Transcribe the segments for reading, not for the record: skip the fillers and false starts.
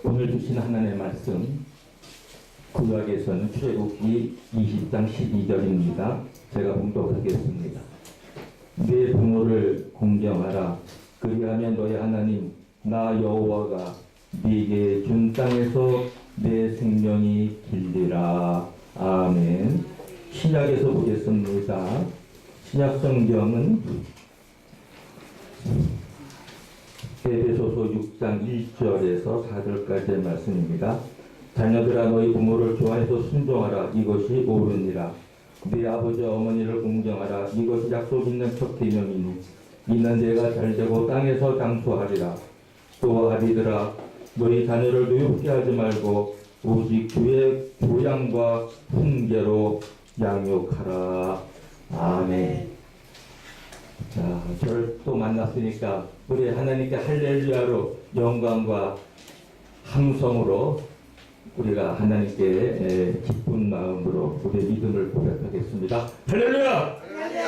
오늘 주신 하나님의 말씀 구약에서는 출애굽기 20장 12절입니다. 제가 봉독하겠습니다. 네 부모를 공경하라. 그리하면 너의 하나님 나 여호와가 네게 준 땅에서 내 생명이 길리라. 아멘. 신약에서 보겠습니다. 신약 성경은 에베소서 6장 1절에서 4절까지의 말씀입니다. 자녀들아 너희 부모를 좋아해서 순종하라. 이것이 옳으니라. 네 아버지 어머니를 공경하라. 이것이 약속 있는 첫 계명이니 이는 내가 잘되고 땅에서 장수하리라. 또 아비들아 너희 자녀를 노엽게 하지 말고 오직 주의 교양과 훈계로 양육하라. 아멘. 자, 저를 또 만났으니까 우리 하나님께 할렐루야로 영광과 함성으로 우리가 하나님께 기쁜 마음으로 우리의 믿음을 고백하겠습니다. 할렐루야! 할렐루야!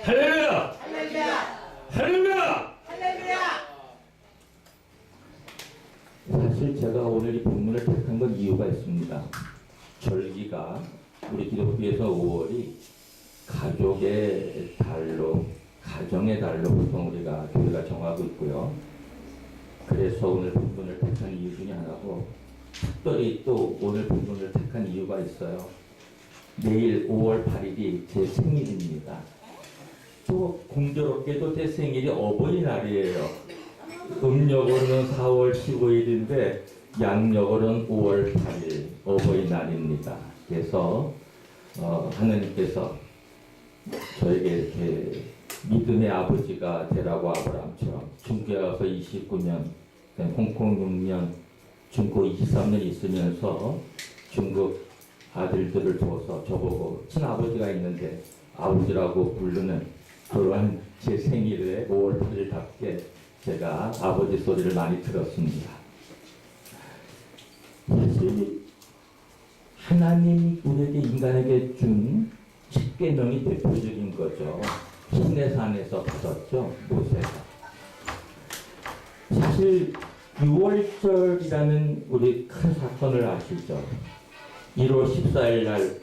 할렐루야! 할렐루야! 할렐루야! 할렐루야! 사실 제가 오늘 이 본문을 택한 건 이유가 있습니다. 절기가 우리 기독교에서 5월이 가족의 달로, 가정의 달로 보통 우리가 교회가 정하고 있고요. 그래서 오늘 본문을 택한 이유 중에 하나고, 특별히 또 오늘 본문을 택한 이유가 있어요. 내일 5월 8일이 제 생일입니다. 또 공교롭게도 제 생일이 어버이날이에요. 음력으로는 4월 15일인데 양력으로는 5월 8일 어버이날입니다. 그래서 하나님께서 저에게 이렇게 믿음의 아버지가 되라고 아브라함처럼 중국에 가서 29년, 홍콩 6년, 중국 23년 있으면서 중국 아들들을 둬서 저보고 친아버지가 있는데 아버지라고 부르는 그러한 제 생일에 5월 8일답게 제가 아버지 소리를 많이 들었습니다. 사실 하나님이 우리에게 인간에게 준 10계명이 대표적인 거죠. 시내산에서 받았죠, 모세가. 사실 6월절이라는 우리 큰 사건을 아시죠? 1월 14일 날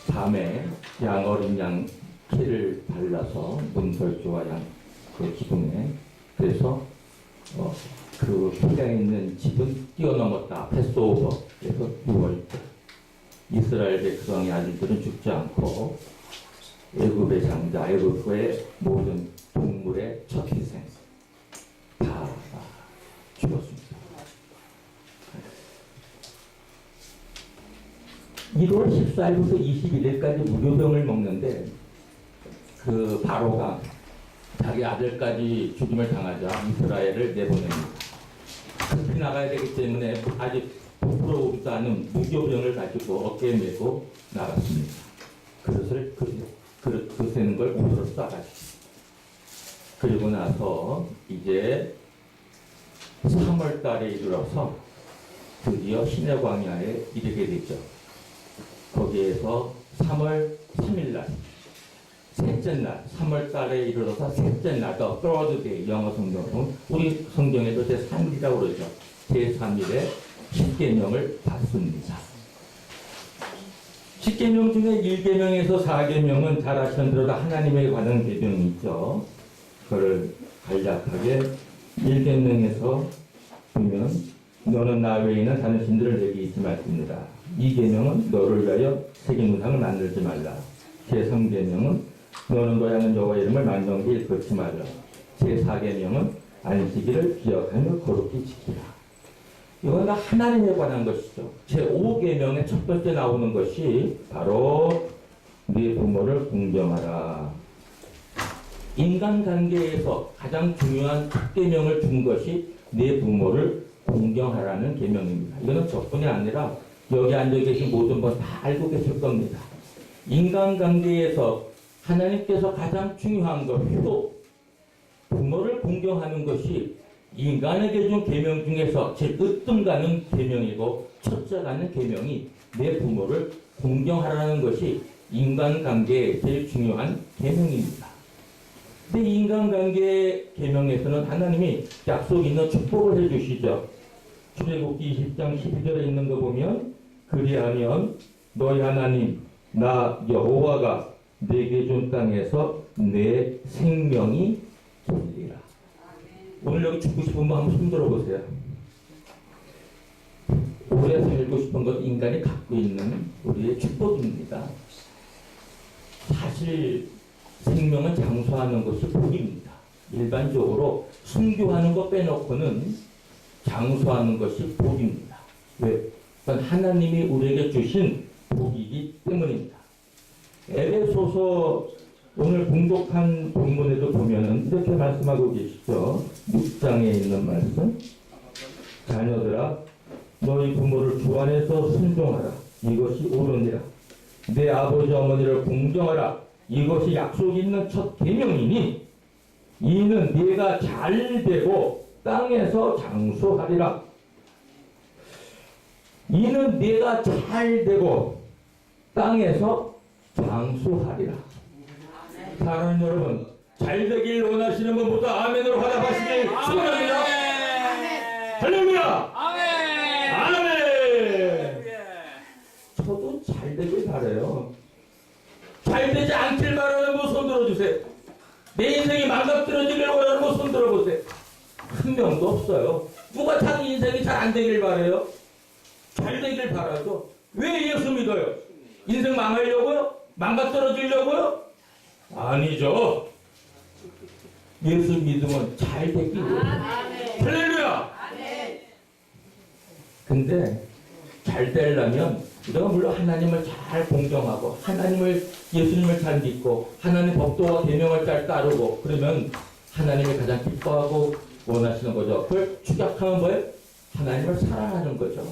밤에 어린 양 피를 발라서 문설주와 양 그 기둥에, 그래서 그 피가 있는 집은 뛰어넘었다. 패스오버. 그래서 6월절. 이스라엘 백성의 아들들은 죽지 않고 애굽의 장자, 애굽의 모든 동물의 첫 희생 다 죽었습니다. 1월 14일부터 21일까지 무교병을 먹는데 그 바로가 자기 아들까지 죽임을 당하자 이스라엘을 내보냅니다. 급히 나가야 되기 때문에 아직 부끄러우지도 않은 무교병을 가지고 어깨에 메고 나갔습니다. 그릇을 세는 걸 옷으로 싸가지고. 그리고 나서 이제 3월 달에 이르러서 드디어 시내 광야에 이르게 되죠. 거기에서 3월 3일 날, 셋째 날, 3월 달에 이르러서 셋째 날, The Third Day, 영어 성경은 우리 성경에도 제3일이라고 그러죠. 제3일에 10계명을 받습니다. 10계명 중에 1계명에서 4계명은 잘 아시는 대로 다 하나님에 관한 계명이 있죠. 그걸 간략하게 1계명에서 보면 너는 나 외에는 다른 신들을 내게 잊지 말습니다. 2계명은 너를 위하여 새긴 우상을 만들지 말라. 제3계명은 너는 너의 하나님 여호와의 이름을 만정히 일컫지 말라. 제4계명은 안식일을 기억하며 거룩히 지키라. 이건 다 하나님에 관한 것이죠. 제5계명의 첫 번째 나오는 것이 바로 네 부모를 공경하라. 인간관계에서 가장 중요한 첫 계명을 준 것이 네 부모를 공경하라는 계명입니다. 이거는 저뿐이 아니라 여기 앉아 계신 모든 분 다 알고 계실 겁니다. 인간관계에서 하나님께서 가장 중요한 것도 부모를 공경하는 것이 인간에게 준 계명 중에서 제일 으뜸가는 계명이고 첫째 가는 계명이 내 부모를 공경하라는 것이 인간관계의 제일 중요한 계명입니다. 근데 인간관계 계명에서는 하나님이 약속 있는 축복을 해주시죠. 출애굽기 20장 12절에 있는 거 보면 그리하면 너희 하나님 나 여호와가 내게 준 땅에서 내 생명이 길리라. 오늘 여기 죽고 싶은 분 한번 손 들어보세요. 오래 살고 싶은 것 인간이 갖고 있는 우리의 축복입니다. 사실 생명은 장수하는 것이 복입니다. 일반적으로 순교하는 것 빼놓고는 장수하는 것이 복입니다. 왜? 그건 하나님이 우리에게 주신 복이기 때문입니다. 에베소서 오늘 봉독한 본문에도 보면은 이렇게 말씀하고 계시죠. 6장에 있는 말씀. 자녀들아 너희 부모를 주 안에서 순종하라. 이것이 옳으니라. 내 아버지 어머니를 공경하라. 이것이 약속 있는 첫 계명이니 이는 네가 잘되고 땅에서 장수하리라. 이는 네가 잘되고 땅에서 장수하리라. 사랑하는 여러분, 잘되길 원하시는 분부터 아멘으로 화답하시길 축원합니다. 할렐루야. 아멘. 저도 잘되길 바라요. 잘되지 않길 바라는 분 손 들어주세요. 내 인생이 망가뜨려지길 원하는 분 손 들어보세요. 한 명도 없어요. 누가 자기 인생이 잘 안 되길 바라요? 잘 되길 바라죠. 왜 예수 믿어요? 인생 망하려고요? 망가뜨려지려고요? 아니죠. 예수 믿으면 잘 되기 위해서. 할렐루야. 근데 잘 되려면 우리가 물론 하나님을 잘 공경하고 하나님을 예수님을 잘 믿고 하나님 법도와 계명을 잘 따르고 그러면 하나님을 가장 기뻐하고 원하시는 거죠. 그걸 축약하면 뭐예요? 하나님을 사랑하는 거죠.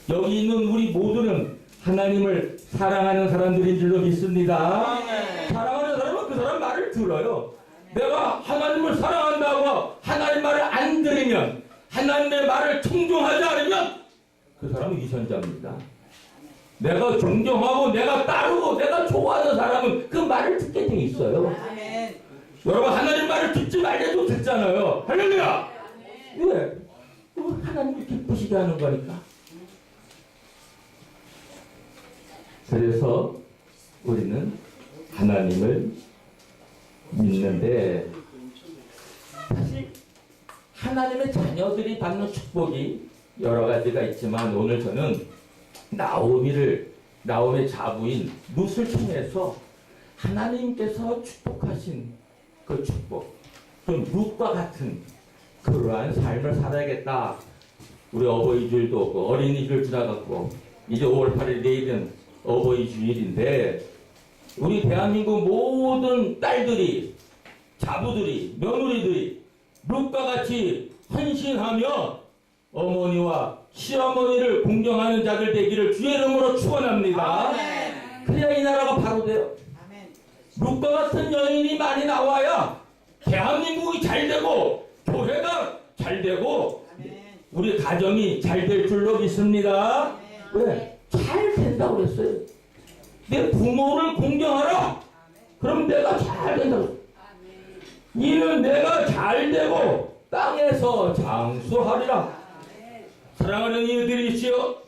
여기 있는 우리 모두는 하나님을 사랑하는 사람들인 줄로 믿습니다. 사랑하는 사람은 그 사람 말을 들어요. 내가 하나님을 사랑한다고 하나님 말을 안 들으면 하나님의 말을 청종하지 않으면 그 사람은 위선자입니다. 내가 존경하고 내가 따르고 내가 좋아하는 사람은 그 말을 듣게 돼 있어요. 여러분 하나님 말을 듣지 말래도 듣잖아요. 할렐루야. 왜? 하나님이 기쁘시게 하는 거니까. 그래서 우리는 하나님을 믿는데 사실 하나님의 자녀들이 받는 축복이 여러 가지가 있지만 오늘 저는 나오미의 자부인 룻을 통해서 하나님께서 축복하신 그 축복, 좀 룻과 같은 그러한 삶을 살아야겠다. 우리 어버이 주일도 오고 어린이 주일 지나갔고 이제 5월 8일 내일은 어버이 주일인데 우리 대한민국 모든 딸들이, 자부들이, 며느리들이 룻과 같이 헌신하며 어머니와 시어머니를 공경하는 자들 되기를 주의 이름으로 축원합니다. 그래야 이 나라가 바로 돼요. 룻과 같은 여인이 많이 나와야 대한민국이 잘 되고 교회가 잘 되고 우리 가정이 잘 될 줄로 믿습니다. 왜? 잘 된다고 그랬어요. 내 부모를 공경하라. 그럼 내가 잘 된다고. 이는 내가 잘 되고 땅에서 장수하리라. 사랑하는 이들이시여,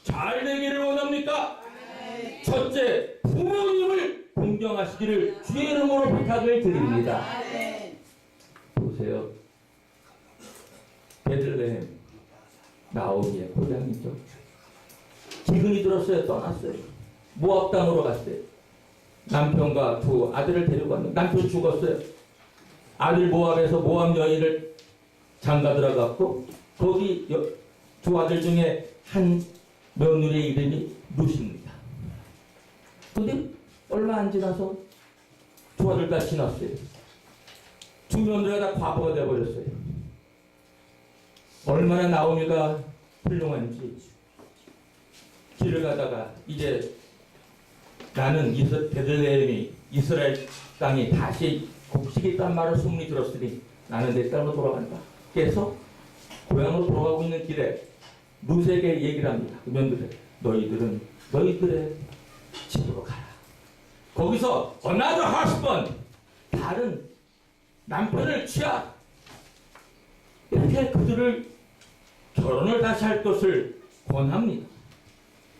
잘 되기를 원합니까? 첫째, 부모님을 공경하시기를 주의 이름으로 부탁을 드립니다. 보세요. 베들레헴 나오미의 고향이죠. 기근이 들었어요. 떠났어요. 모압 땅으로 갔어요. 남편과 두 아들을 데리고 왔는데 남편 죽었어요. 아들 모압에서 모압 여인을 장가 들어갔고 거기 두 아들 중에 한 며느리의 이름이 룻입니다. 근데 얼마 안 지나서 두 아들 다 지났어요. 두 며느리가 다 과부가 되어버렸어요. 얼마나 나오미가 훌륭한지 길을 가다가 이제 나는 베들레헴이 이스라엘 땅이 다시 곡식이있단 말을 소문이 들었으니 나는 내 땅으로 돌아간다. 그래서 고향으로 돌아가고 있는 길에 룻에게 얘기를 합니다. 그 며느리, 너희들의 집으로 가라. 거기서 another husband, 다른 남편을 취하. 이렇게 그들을 결혼을 다시 할 것을 권합니다.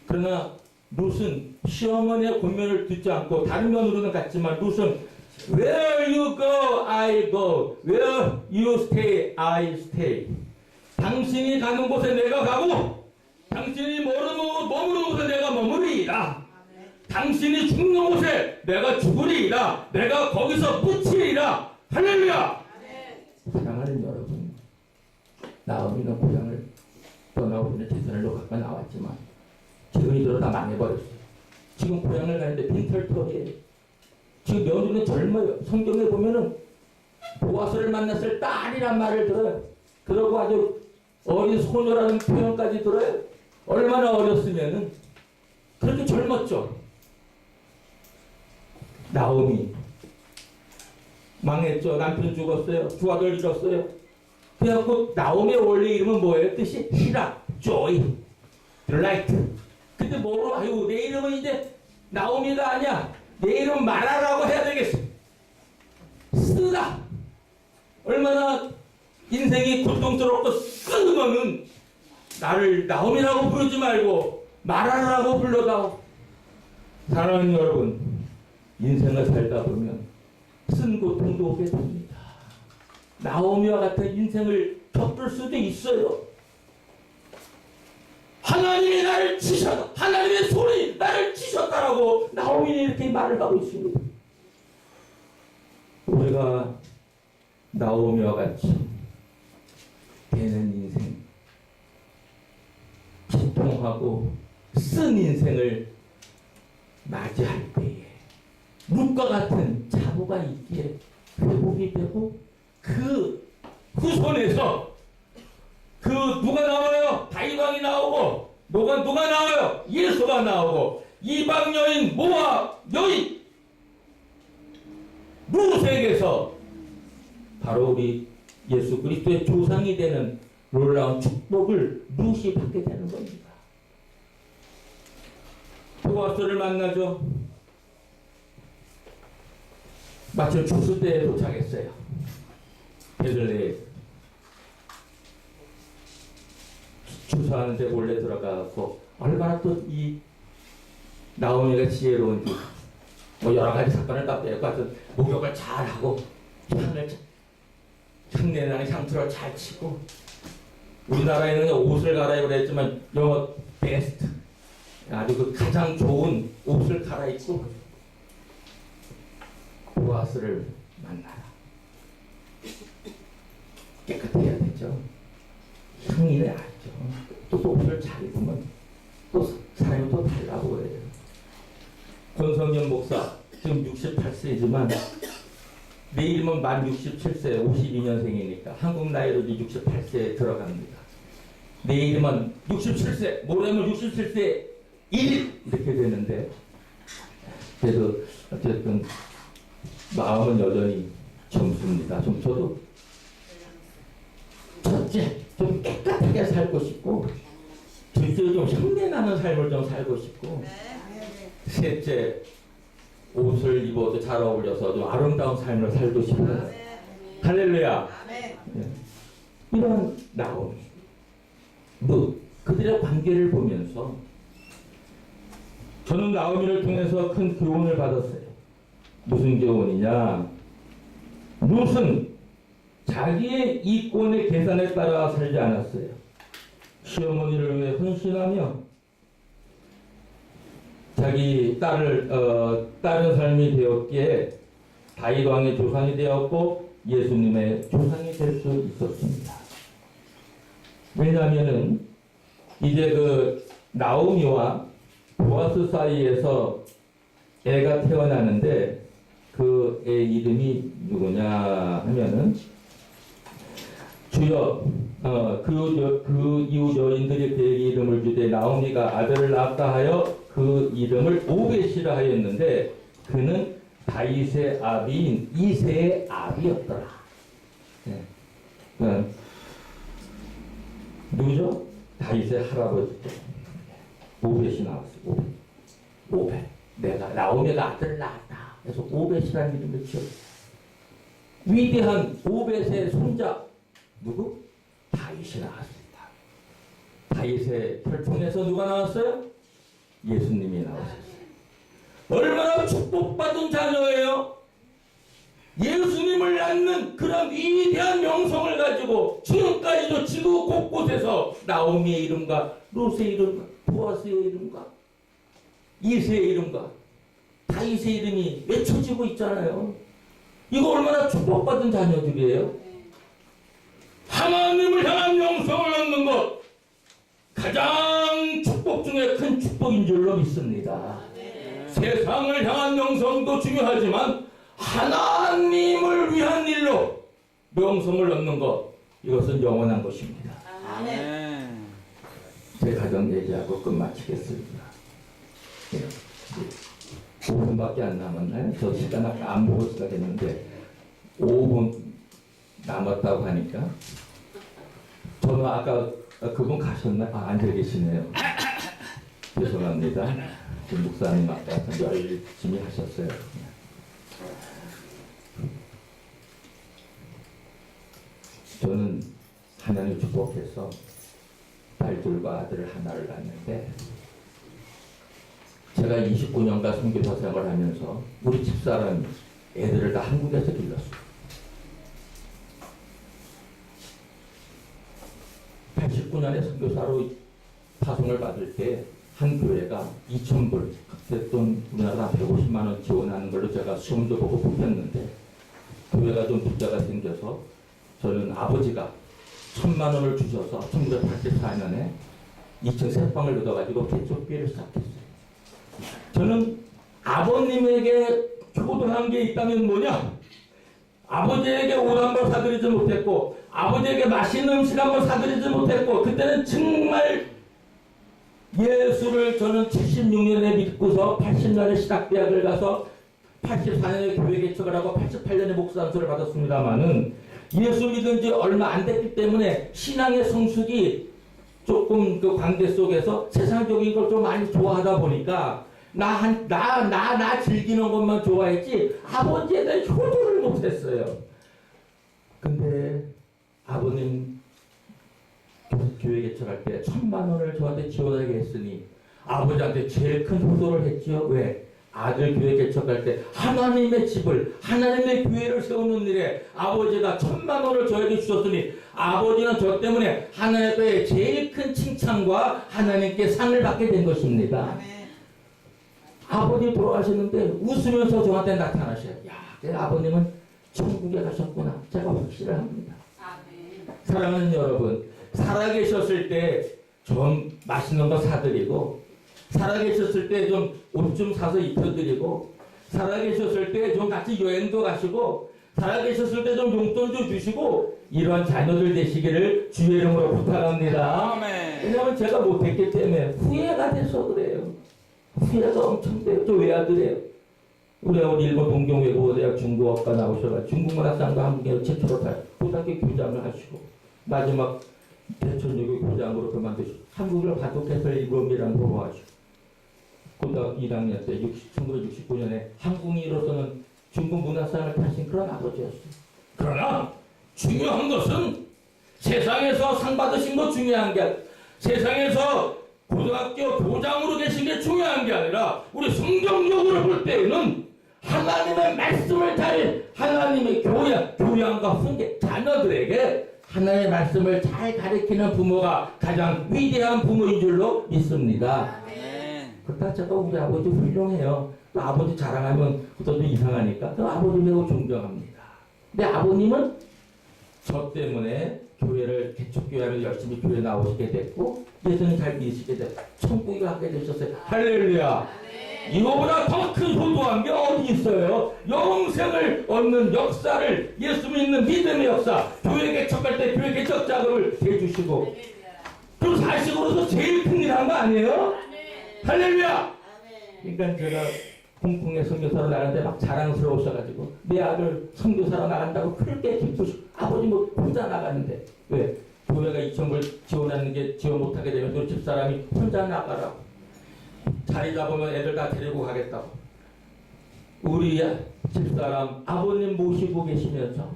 그러나 룻은 시어머니의 권면을 듣지 않고 다른 면으로는 갔지만 룻은 Where you go, I go. Where you stay, I stay. 당신이 가는 곳에 내가 가고 당신이 머무르는 곳에 내가 머무리라. 당신이 죽는 곳에 내가 죽으리라. 내가 거기서 끝이리라. 할렐루야. 사랑하는 여러분, 나오미는 고향을 떠나고 있는 재산을 갖고 나왔지만 지금이 들어 다 망해버렸어요. 지금 고향을 가는데 빈털터리에요. 지금 며느리는 젊어요. 성경에 보면은 보아스를 만났을 딸이란 말을 들어요. 그러고 아주 어린 소녀라는 표현까지 들어요. 얼마나 어렸으면은 그렇게 젊었죠. 나오미 망했죠. 남편 죽었어요. 두 아들 잃었어요. 그래갖고 나오미의 원래 이름은 뭐예요? 뜻이 희락, joy, delight. 근데 뭐로 아유 내 이름은 이제 나오미가 아니야. 내 이름 마라라고 해야 되겠어. 쓰다. 얼마나 인생이 고통스럽고 쓰면은 나를 나오미라고 부르지 말고 마라라고 불러다오. 사랑하는 여러분, 인생을 살다 보면 쓴 고통도 오게 됩니다. 나오미와 같은 인생을 겪을 수도 있어요. 하나님이 나를 치셨다. 하나님의 손이 나를 치셨다라고 나오미는 이렇게 말을 하고 있습니다. 우리가 나오미와 같이 되는 인생, 기통하고 쓴 인생을 맞이할 때에 룻과 같은 자부가 있기에 회복이 되고 그 후손에서 그 누가 나와요? 다윗 왕이 나오고 누가 나와요? 예수가 나오고 이방 여인 모압 여인 룻에게서 바로 우리 예수 그리스도의 조상이 되는 놀라운 축복을 룻이 받게 되는 겁니다. 보아스를 만나죠. 마침 추수 때에 도착했어요. 베들레헴 추수하는데 몰래 들어가고 얼마나 또 이 나오미가 지혜로운지 뭐 여러 가지 사건을 다 빼고 하여튼 목욕을 잘 하고 향내나는 향수를 잘 치고 우리나라에는 옷을 갈아입으라 했지만 영어 베스트 아주 그 가장 좋은 옷을 갈아입고 보아스를 만나라. 깨끗해야 되죠. 향이 나죠. 또 옷을 잘 입으면 또 사람이 또 달라고 그래요. 권성현 목사 지금 68세지만 내일이면 만 67세 52년생이니까 한국 나이로 68세에 들어갑니다. 내일이면 67세 모레면 67세 1일 이렇게 되는데 그래도 어쨌든 마음은 여전히 젊습니다. 좀 저도 첫째 좀 깨끗하게 살고 싶고 둘째 좀 향내나는 삶을 좀 살고 싶고 셋째 옷을 입어도 잘 어울려서 좀 아름다운 삶을 살고 싶어요. 할렐루야. 이런 나오미 그들의 관계를 보면서 저는 나오미를 통해서 큰 교훈을 받았어요. 무슨 교훈이냐? 룻은 자기의 이권의 계산에 따라 살지 않았어요. 시어머니를 위해 헌신하며 자기 다른 삶이 되었기에 다윗 왕의 조상이 되었고 예수님의 조상이 될 수 있었습니다. 왜냐하면은 이제 그 나오미와 보아스 사이에서 애가 태어나는데 그 애 이름이 누구냐 하면은 주여 그 이후 여인들이 그에게 이름을 주되 나오미가 아들을 낳았다 하여 그 이름을 오벳이라 하였는데 그는 다윗의 아비인 이새의 아비였더라. 네. 누구죠? 다윗의 할아버지 오벳이 나왔어요. 오벳. 내가 나오미가 아들을 낳았다. 그래서 오벳이라는 이름을 지었어요. 위대한 오벳의 손자 누구? 다윗이 나왔습니다. 다윗의 혈통에서 누가 나왔어요? 예수님이 나왔어요. 얼마나 축복받은 자녀예요? 예수님을 낳는 그런 위대한 명성을 가지고 지금까지도 지구 곳곳에서 나오미의 이름과 롯의 이름과 보아스의 이름과 이세의 이름과 다윗의 이름이 외쳐지고 있잖아요. 이거 얼마나 축복받은 자녀들이에요. 하나님을 향한 명성을 얻는 것 가장 축복 중에 큰 축복인 줄로 믿습니다. 세상을 향한 명성도 중요하지만 하나님을 위한 일로 명성을 얻는 것, 이것은 영원한 것입니다. 제 가정 얘기하고 끝마치겠습니다. 5분밖에 안 남았나요? 저 시간 아까 안 보고 시작했는데 5분 남았다고 하니까 저는 아까 그분 가셨나? 앉아 계시네요. 죄송합니다. 목사님 아까 열심히 하셨어요. 저는 하나님 축복해서 딸들과 아들 하나를 낳았는데 제가 29년간 선교사 생활을 하면서 우리 집사람이 애들을 다 한국에서 길렀어요. 89년에 선교사로 파송을 받을 때 한 교회가 2,000불, 그때 돈 우리나라 150만 원 지원하는 걸로 제가 시험도 보고 뽑혔는데 교회가 좀 부자가 생겨서 저는 아버지가 1,000만 원을 주셔서 1984년에 2층 새방을 얻어가지고 개척교회를 시작했어요. 저는 아버님에게 효도한 게 있다면 뭐냐? 아버지에게 옷 한 번 사드리지 못했고 아버지에게 맛있는 음식 한 번 사드리지 못했고 그때는 정말 예수를 저는 76년에 믿고서 80년에 신학대학을 가서 84년에 교회 개척을 하고 88년에 목사 안수를 받았습니다마는 예수 믿은 지 얼마 안 됐기 때문에 신앙의 성숙이 조금 그 관계 속에서 세상적인 걸 좀 많이 좋아하다 보니까 나 즐기는 것만 좋아했지 아버지에 대한 효도를 못했어요. 근데 아버님 교회 개척할 때 1,000만 원을 저한테 지원하게 했으니 아버지한테 제일 큰 효도를 했지요. 왜? 아들 교회 개척할 때 하나님의 집을 하나님의 교회를 세우는 일에 아버지가 1,000만 원을 저에게 주셨으니 아버지는 저 때문에 하나님의 제일 큰 칭찬과 하나님께 상을 받게 된 것입니다. 아버지 돌아가셨는데 웃으면서 저한테 나타나셔요. 야, 내 아버님은 천국에 가셨구나. 제가 확실을 합니다. 사랑하는 여러분, 살아계셨을 때 좀 맛있는 거 사드리고 살아계셨을 때 좀 옷 좀 사서 입혀드리고 살아계셨을 때 좀 같이 여행도 가시고 살아계셨을 때 좀 용돈도 주시고 이러한 자녀들 되시기를 주의 이름으로 부탁합니다. 왜냐하면 제가 못했기 때문에 후회가 돼서 그래요. 후회가 엄청 돼요. 또 외아들이에요. 우리 일본 동경외국어대학 중국어과 나오셔서 중국문학상과 한국에 최초로 고등학교 교장을 하시고 마지막 대천여고 교장으로 그만두시고 한국을 바둑해설 일본이라는 거 하시고 고등학교 1학년 때 1969년에 한국인으로서는 중국 문화상을 타신 그런 아버지였어요. 그러나 중요한 것은 세상에서 상 받으신 거 중요한 게 아니라 세상에서 고등학교 교장으로 계신 게 중요한 게 아니라 우리 성경적으로 볼 때에는 하나님의 말씀을 잘 하나님의 교양과 훈계 자녀들에게 하나님의 말씀을 잘 가르치는 부모가 가장 위대한 부모인 줄로 믿습니다. 그렇다 제가 우리 아버지 훌륭해요. 또 아버지 자랑하면 그것도 이상하니까 또 아버지 매우 존경합니다. 근데 아버님은 저 때문에 교회를 개척교회를 열심히 교회 나오시게 됐고 예수님 잘 믿으시게 됐고 천국에 가게 되셨어요. 할렐루야. 이거보다 더 큰 효도한 게 어디 있어요? 영생을 얻는 역사를 예수 믿는 믿음의 역사 교회 개척할 때 교회 개척 자금을 대주시고 그리고 사실으로서 제일 큰 일 한 거 아니에요? 할렐루야. 그러니까 제가 홍콩에 선교사로 나갔는데 막 자랑스러우셔가지고 내 아들 선교사로 나간다고 그렇게 기쁘시고 아버지 뭐 혼자 나가는데 왜? 교회가 2,000불 지원하는 게 지원 못하게 되면 그 집사람이 혼자 나가라고 자리 잡으면 애들 다 데리고 가겠다고 우리 집사람 아버님 모시고 계시면서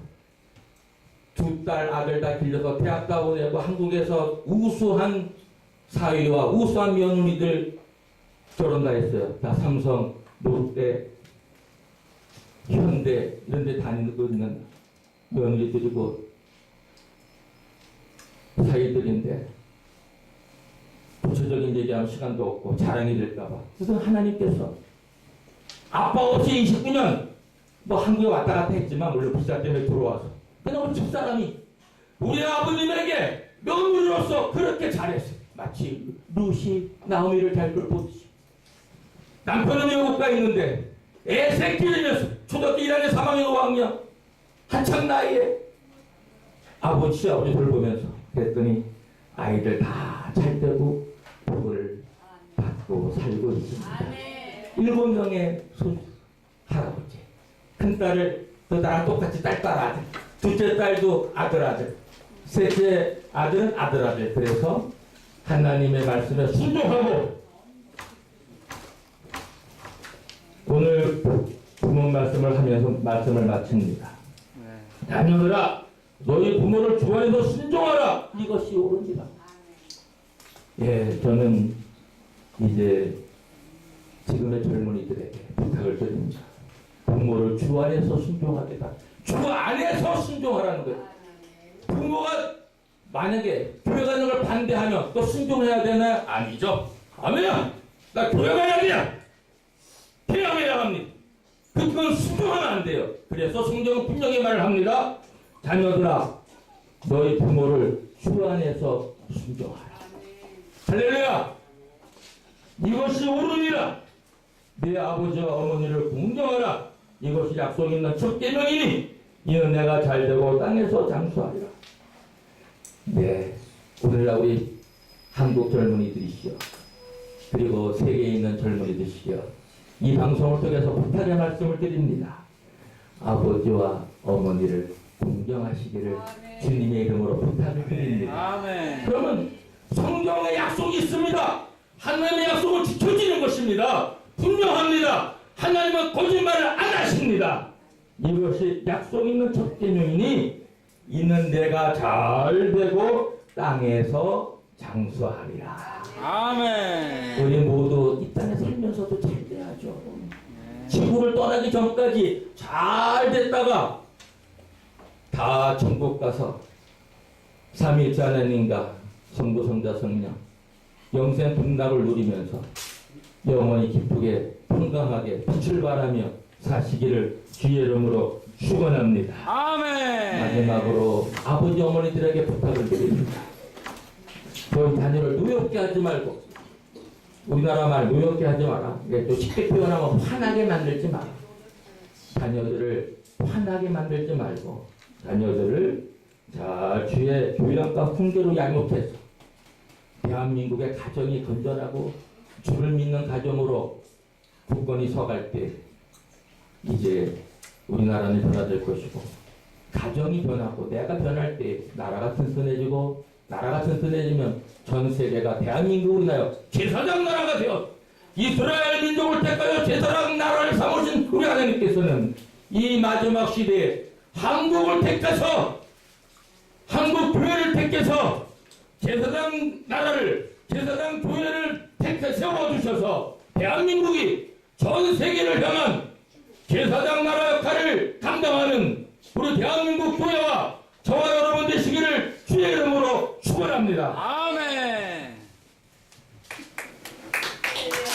두 딸 아들 다 길러서 대학 다 보내고 한국에서 우수한 사위와 우수한 며느리들 결혼 다 했어요. 다 삼성, 롯데, 현대 이런 데 다니고 있는 며느리들이고 사위들인데 구체적인 얘기하면 시간도 없고 자랑이 될까봐. 그래서 하나님께서 아빠 없이 29년 뭐 한국에 왔다 갔다 했지만 물론 비자 때문에 들어와서 그냥 우리 집사람이 우리 아버님에게 며느리로서 그렇게 잘했어요. 마치 루시 나오미를 잘 끌보듯이. 남편은 외국 가 있는데 애 새끼들이면서 초등학교 1학년 3학년 5학년 한창 나이에 아버지 돌보면서 그랬더니 아이들 다 잘 되고 복을 받고 살고 있습니다. 7명의 할아버지, 큰딸을 또 나랑 똑같이 딸 아들, 둘째 딸도 아들, 셋째 아들은 아들. 그래서 하나님의 말씀에 순종하고 오늘 부모 말씀을 하면서 말씀을 마칩니다. 자녀들아, 너희 부모를 주 안에서 순종하라. 이것이 옳으니라. 예, 저는 이제 지금의 젊은이들에게 부탁을 드립니다. 부모를 주 안에서 순종하겠다. 주 안에서 순종하라는 거예요. 부모가 만약에 교회 가는 걸 반대하면 또 순종해야 되나요? 아니죠. 아멘. 나 교회 가야 돼요. 개혁해야 합니다. 그건 순종하면 안 돼요. 그래서 성경은 분명히 말을 합니다. 자녀들아, 너희 부모를 주 안에서 순종하라. 할렐루야! 이것이 옳으니라. 내 아버지와 어머니를 공경하라. 이것이 약속 있는 첫 계명이니 이는 내가 잘되고 땅에서 장수하리라. 네, 오늘날 우리 한국 젊은이들이시여, 그리고 세계에 있는 젊은이들이시여, 이 방송을 통해서 부탁의 말씀을 드립니다. 아버지와 어머니를 공경하시기를 주님의 이름으로 부탁을 드립니다. 아멘. 그러면 성경에 약속이 있습니다. 하나님의 약속을 지켜지는 것입니다. 분명합니다. 하나님은 거짓말을 안 하십니다. 이것이 약속 있는 첫 계명이니 이는 내가 잘 되고 땅에서 장수하리라. 아멘. 우리 모두 이 땅에 살면서도 잘 돼야죠. 지구를 떠나기 전까지 잘 됐다가 다 천국 가서 삼위일체 하나님과 성부 성자 성령 영생 분락을 누리면서 영원히 기쁘게 평강하게 빛을 발하며 사시기를 주의 이름으로 축원합니다. 아멘. 마지막으로 아버지 어머니들에게 부탁을 드립니다. 저희 자녀를 노엽게 하지 말고, 우리나라 말 노엽게 하지 마라. 이게 또 쉽게 표현하면 화나게 만들지 마라. 자녀들을 화나게 만들지 말고 자녀들을 잘 주의 교양과 훈계로 양육해서 대한민국의 가정이 건전하고 주를 믿는 가정으로 국권이 서갈 때 이제 우리나라는 변화될 것이고, 가정이 변하고 내가 변할 때 나라가 튼튼해지고, 나라가 튼튼해지면 전 세계가 대한민국 우리나라 제사장 나라가 되어 이스라엘 민족을 택하여 제사장 나라를 삼으신 우리 하나님께서는 이 마지막 시대에 한국을 택해서, 한국 교회를 택해서 제사장 나라를, 제사장 교회를 택해 세워주셔서 대한민국이 전 세계를 향한 제사장 나라 역할을 감당하는 우리 대한민국 교회와 저와 여러분 되시기를 주의 이름으로 축원합니다.